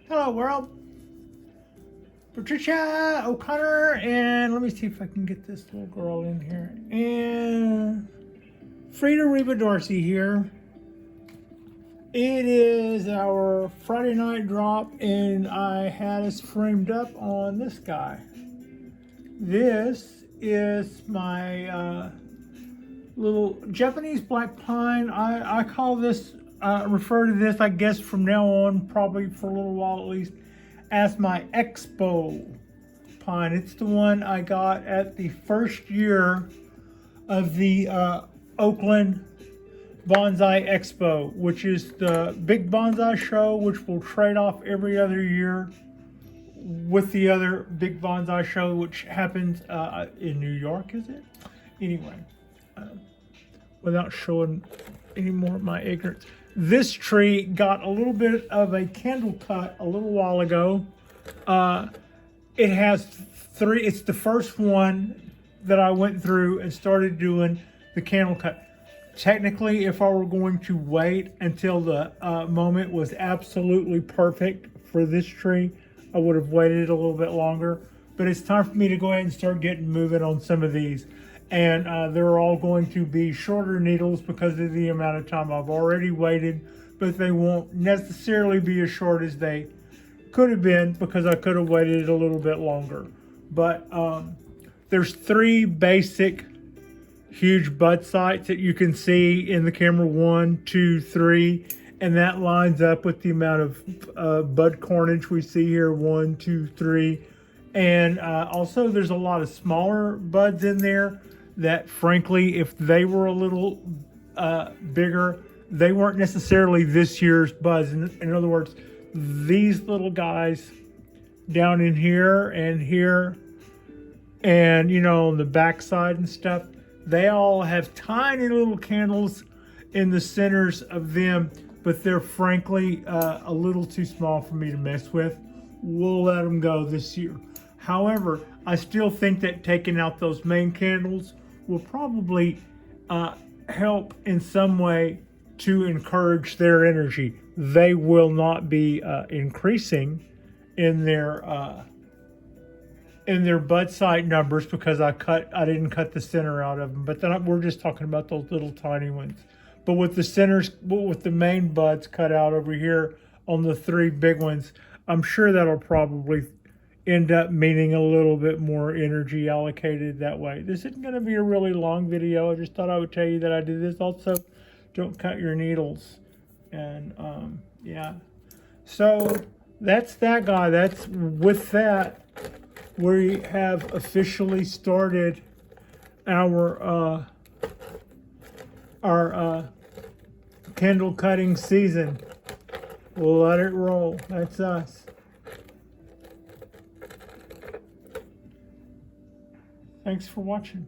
Hello world, Patricia O'Connor, and let me see if I can get this little girl in here. And Frida Reba Dorsey here. It is our Friday night drop, and I had us framed up on this guy. This is my little Japanese black pine. I call this, refer to this, I guess from now on, probably for a little while at least, as my Expo pine. It's the one I got at the first year of the Oakland Bonsai Expo, which is the big bonsai show, which will trade off every other year with the other big bonsai show, which happens in New York, is it? Anyway, without showing any more of my ignorance, this tree got a little bit of a candle cut a little while ago. It has three, it's the first one that I went through and started doing the candle cut. Technically, if I were going to wait until the moment was absolutely perfect for this tree, I would have waited a little bit longer. But it's time for me to go ahead and start getting moving on some of these. And they're all going to be shorter needles because of the amount of time I've already waited. But they won't necessarily be as short as they could have been because I could have waited a little bit longer. But there's three basic huge bud sites that you can see in the camera, 1, 2, 3, and that lines up with the amount of bud carnage we see here, 1, 2, 3. And also there's a lot of smaller buds in there that frankly, if they were a little bigger, they weren't necessarily this year's buds. In other words, these little guys down in here and here and, you know, on the back side and stuff, they all have tiny little candles in the centers of them, but they're frankly a little too small for me to mess with. We'll let them go this year. However, I still think that taking out those main candles will probably help in some way to encourage their energy. They will not be increasing in their bud site numbers because I didn't cut the center out of them. But then we're just talking about those little tiny ones. But with the centers, with the main buds cut out over here on the three big ones, I'm sure that'll probably end up meaning a little bit more energy allocated that way. This isn't going to be a really long video. I just thought I would tell you that I did this. Also, don't cut your needles. And yeah, so that's that guy. That's with that, we have officially started our candle cutting season. We'll let it roll. That's us. Thanks for watching.